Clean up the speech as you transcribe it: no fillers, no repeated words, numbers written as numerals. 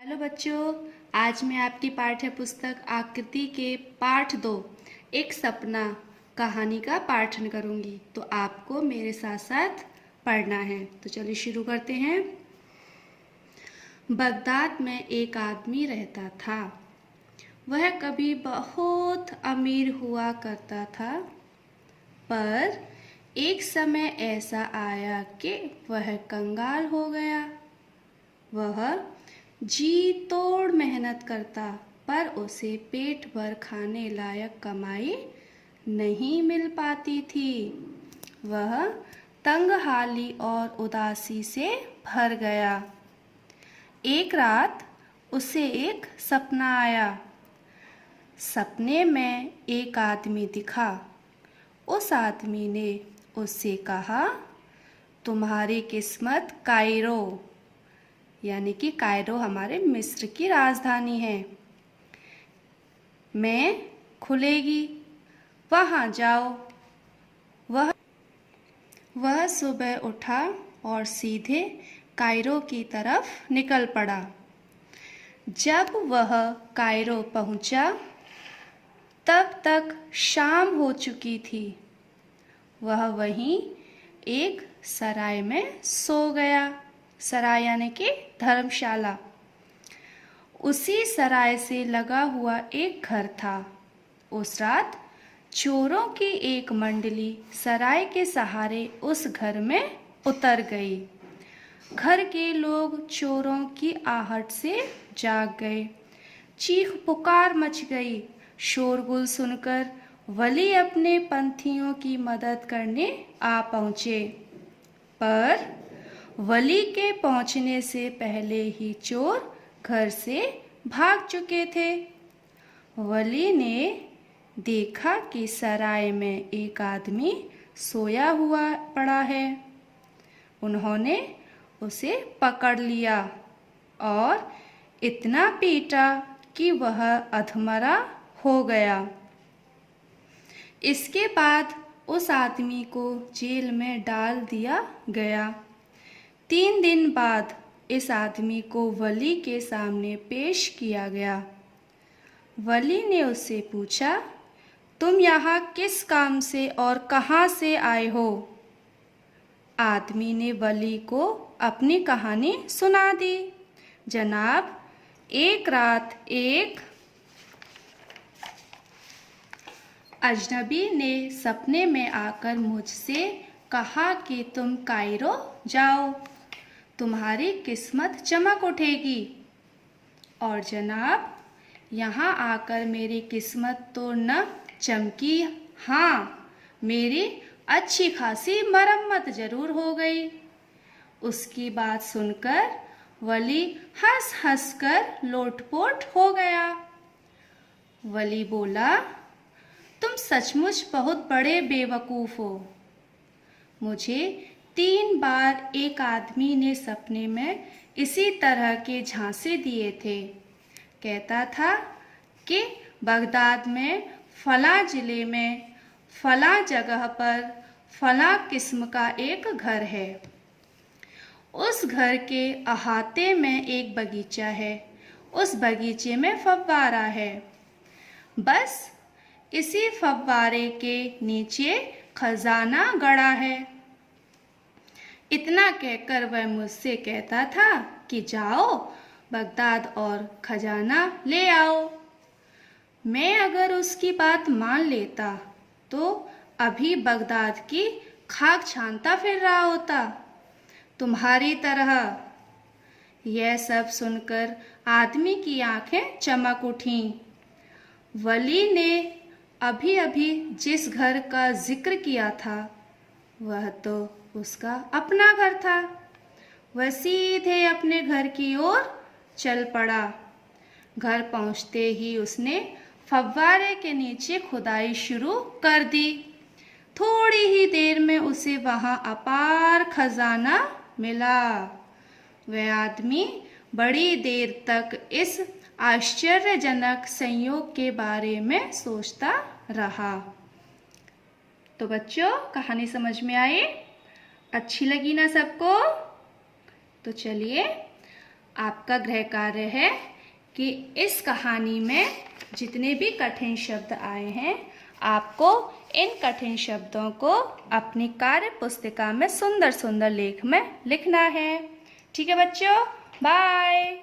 Hello बच्चों, आज मैं आपकी पाठ्य पुस्तक आकृति के पाठ 2 एक सपना कहानी का पाठन करूंगी। तो आपको मेरे साथ साथ पढ़ना है। तो चलिए शुरू करते हैं। बगदाद में एक आदमी रहता था। वह कभी बहुत अमीर हुआ करता था, पर एक समय ऐसा आया कि वह कंगाल हो गया। वह जी तोड़ मेहनत करता, पर उसे पेट भर खाने लायक कमाई नहीं मिल पाती थी। वह तंगहाली और उदासी से भर गया। एक रात उसे एक सपना आया। सपने में एक आदमी दिखा। उस आदमी ने उससे कहा, तुम्हारी किस्मत कायरो, यानी कि कायरो हमारे मिस्र की राजधानी है, में खुलेगी, वहाँ जाओ। वह सुबह उठा और सीधे कायरो की तरफ निकल पड़ा। जब वह कायरो पहुँचा, तब तक शाम हो चुकी थी। वह वहीं एक सराय में सो गया। सराय यानी कि धर्मशाला। उसी सराय से लगा हुआ एक घर था। उस रात चोरों की एक मंडली सराय के सहारे उस घर में उतर गई। घर के लोग चोरों की आहट से जाग गए। चीख पुकार मच गई। शोरगुल सुनकर वली अपने पंथियों की मदद करने आ पहुँचे, पर वली के पहुंचने से पहले ही चोर घर से भाग चुके थे। वली ने देखा कि सराय में एक आदमी सोया हुआ पड़ा है। उन्होंने उसे पकड़ लिया और इतना पीटा कि वह अधमरा हो गया। इसके बाद उस आदमी को जेल में डाल दिया गया। 3 दिन बाद इस आदमी को वली के सामने पेश किया गया। वली ने उससे पूछा, तुम यहाँ किस काम से और कहाँ से आए हो? आदमी ने वली को अपनी कहानी सुना दी। जनाब, एक रात एक अजनबी ने सपने में आकर मुझसे कहा कि तुम कायरो जाओ, तुम्हारी किस्मत चमक उठेगी। और जनाब, यहाँ आकर मेरी किस्मत तो न चमकी, हाँ, मेरी अच्छी खासी मरम्मत जरूर हो गई। उसकी बात सुनकर वली हंस हंस कर लोटपोट हो गया। वली बोला, तुम सचमुच बहुत बड़े बेवकूफ़ हो। मुझे 3 बार एक आदमी ने सपने में इसी तरह के झांसे दिए थे। कहता था कि बगदाद में फलां ज़िले में फलां जगह पर फलां किस्म का एक घर है। उस घर के अहाते में एक बगीचा है। उस बगीचे में फव्वारा है। बस इसी फव्वारे के नीचे खजाना गड़ा है। इतना कहकर वह मुझसे कहता था कि जाओ बगदाद और खजाना ले आओ। मैं अगर उसकी बात मान लेता तो अभी बगदाद की खाक छानता फिर रहा होता, तुम्हारी तरह। यह सब सुनकर आदमी की आंखें चमक उठीं। वली ने अभी अभी जिस घर का जिक्र किया था, वह तो उसका अपना घर था। वह सीधे अपने घर की ओर चल पड़ा। घर पहुंचते ही उसने फव्वारे के नीचे खुदाई शुरू कर दी। थोड़ी ही देर में उसे वहां अपार खजाना मिला। वह आदमी बड़ी देर तक इस आश्चर्यजनक संयोग के बारे में सोचता रहा। तो बच्चों, कहानी समझ में आई? अच्छी लगी ना सबको? तो चलिए आपका गृह कार्य है कि इस कहानी में जितने भी कठिन शब्द आए हैं आपको इन कठिन शब्दों को अपनी कार्य पुस्तिका में सुंदर सुंदर लेख में लिखना है। ठीक है बच्चों, बाय।